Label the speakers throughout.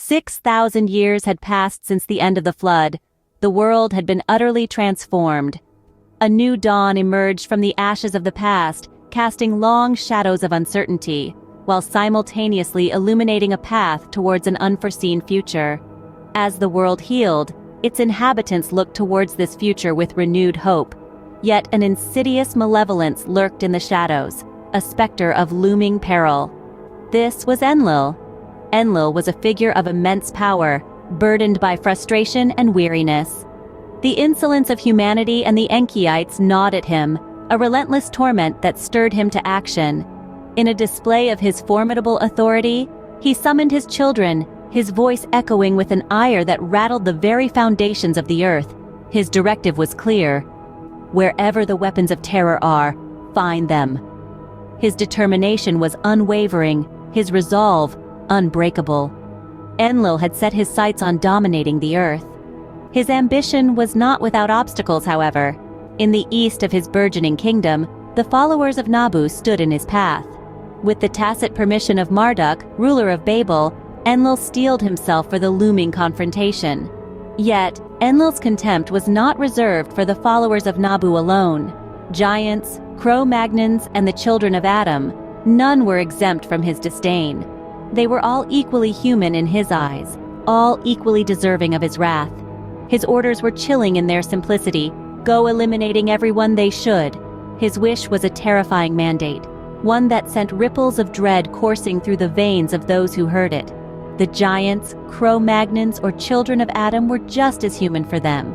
Speaker 1: 6,000 years had passed since the end of the flood. The world had been utterly transformed. A new dawn emerged from the ashes of the past, casting long shadows of uncertainty, while simultaneously illuminating a path towards an unforeseen future. As the world healed, its inhabitants looked towards this future with renewed hope. Yet an insidious malevolence lurked in the shadows, a specter of looming peril. This was Enlil. Enlil was a figure of immense power, burdened by frustration and weariness. The insolence of humanity and the Enkyites gnawed at him, a relentless torment that stirred him to action. In a display of his formidable authority, he summoned his children, his voice echoing with an ire that rattled the very foundations of the earth. His directive was clear: wherever the weapons of terror are, find them. His determination was unwavering, his resolve unbreakable. Enlil had set his sights on dominating the earth. His ambition was not without obstacles, however. In the east of his burgeoning kingdom, the followers of Nabu stood in his path. With the tacit permission of Marduk, ruler of Babel, Enlil steeled himself for the looming confrontation. Yet, Enlil's contempt was not reserved for the followers of Nabu alone. Giants, Cro-Magnons, and the children of Adam, none were exempt from his disdain. They were all equally human in his eyes, all equally deserving of his wrath. His orders were chilling in their simplicity: go eliminating everyone they should. His wish was a terrifying mandate, one that sent ripples of dread coursing through the veins of those who heard it. The giants, Cro-Magnons, or children of Adam were just as human for them.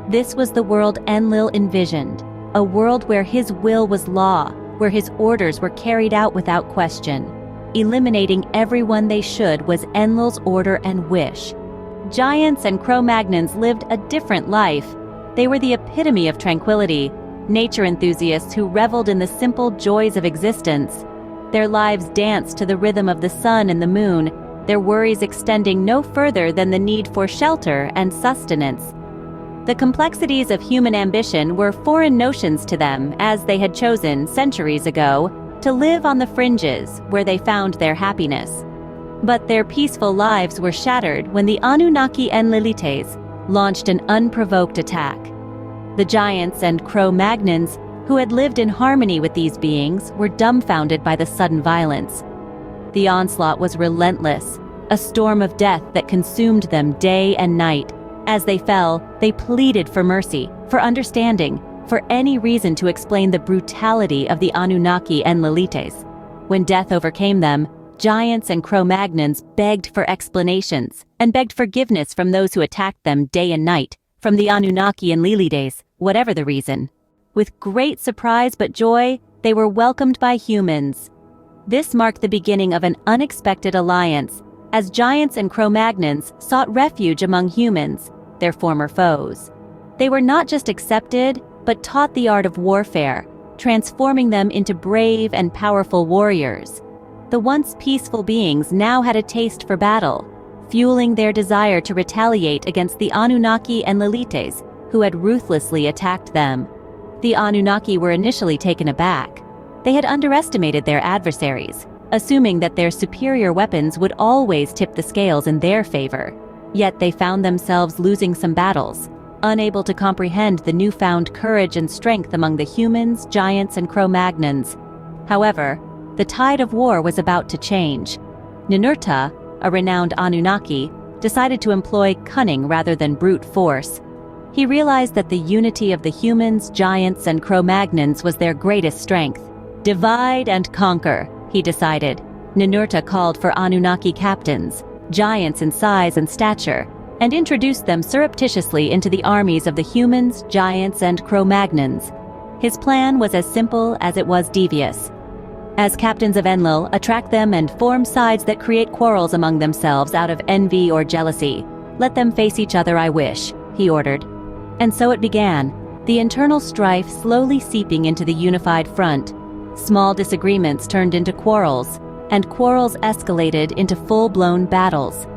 Speaker 1: This was the world Enlil envisioned, a world where his will was law, where his orders were carried out without question. Eliminating everyone they should was Enlil's order and wish. Giants and Cro-Magnons lived a different life. They were the epitome of tranquility, nature enthusiasts who reveled in the simple joys of existence. Their lives danced to the rhythm of the sun and the moon, their worries extending no further than the need for shelter and sustenance. The complexities of human ambition were foreign notions to them, as they had chosen, centuries ago, to live on the fringes where they found their happiness. But their peaceful lives were shattered when the Anunnaki Enlilites launched an unprovoked attack. The giants and Cro-Magnons, who had lived in harmony with these beings, were dumbfounded by the sudden violence. The onslaught was relentless, a storm of death that consumed them day and night. As they fell, they pleaded for mercy, for understanding, for any reason to explain the brutality of the Anunnaki Enlilites. When death overcame them, giants and Cro-Magnons begged for explanations, and begged forgiveness from those who attacked them day and night, from the Anunnaki Enlilites, whatever the reason. With great surprise but joy, they were welcomed by humans. This marked the beginning of an unexpected alliance, as giants and Cro-Magnons sought refuge among humans, their former foes. They were not just accepted, but taught the art of warfare, transforming them into brave and powerful warriors. The once peaceful beings now had a taste for battle, fueling their desire to retaliate against the Anunnaki Enlilites, who had ruthlessly attacked them. The Anunnaki were initially taken aback. They had underestimated their adversaries, assuming that their superior weapons would always tip the scales in their favor. Yet they found themselves losing some battles, unable to comprehend the newfound courage and strength among the humans, giants, and Cro-Magnons. However, the tide of war was about to change. Ninurta, a renowned Anunnaki, decided to employ cunning rather than brute force. He realized that the unity of the humans, giants, and Cro-Magnons was their greatest strength. Divide and conquer, he decided. Ninurta called for Anunnaki captains, giants in size and stature, and introduced them surreptitiously into the armies of the humans, giants, and Cro-Magnons. His plan was as simple as it was devious. As captains of Enlil, attract them and form sides that create quarrels among themselves out of envy or jealousy. Let them face each other, I wish, he ordered. And so it began, the internal strife slowly seeping into the unified front. Small disagreements turned into quarrels, and quarrels escalated into full-blown battles.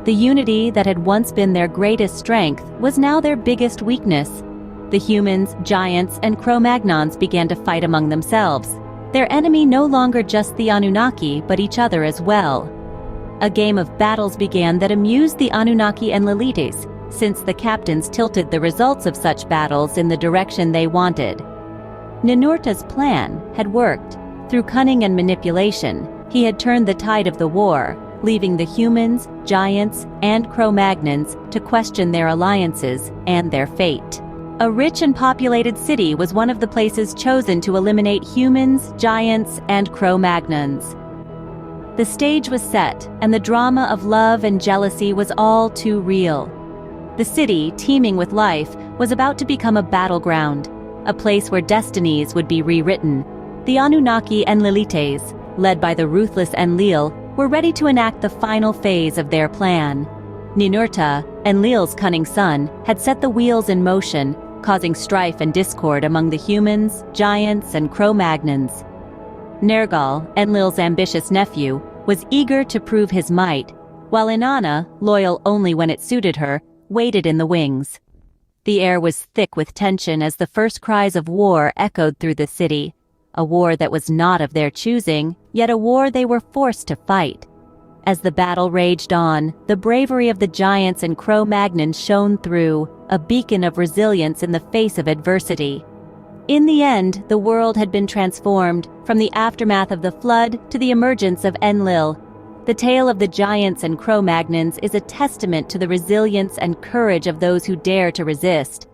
Speaker 1: The unity that had once been their greatest strength was now their biggest weakness. The humans, giants, and Cro-Magnons began to fight among themselves, their enemy no longer just the Anunnaki, but each other as well. A game of battles began that amused the Anunnaki and Lilites, since the captains tilted the results of such battles in the direction they wanted. Ninurta's plan had worked. Through cunning and manipulation, he had turned the tide of the war, leaving the humans, giants, and Cro-Magnons to question their alliances and their fate. A rich and populated city was one of the places chosen to eliminate humans, giants, and Cro-Magnons. The stage was set, and the drama of love and jealousy was all too real. The city, teeming with life, was about to become a battleground, a place where destinies would be rewritten. The Anunnaki and Lilites, led by the ruthless Enlil, were ready to enact the final phase of their plan. Ninurta, Enlil's cunning son, had set the wheels in motion, causing strife and discord among the humans, giants, and Cro-Magnons. Nergal, Enlil's ambitious nephew, was eager to prove his might, while Inanna, loyal only when it suited her, waited in the wings. The air was thick with tension as the first cries of war echoed through the city, a war that was not of their choosing, yet a war they were forced to fight. As the battle raged on, the bravery of the giants and Cro-Magnons shone through, a beacon of resilience in the face of adversity. In the end, the world had been transformed, from the aftermath of the flood to the emergence of Enlil. The tale of the giants and Cro-Magnons is a testament to the resilience and courage of those who dare to resist.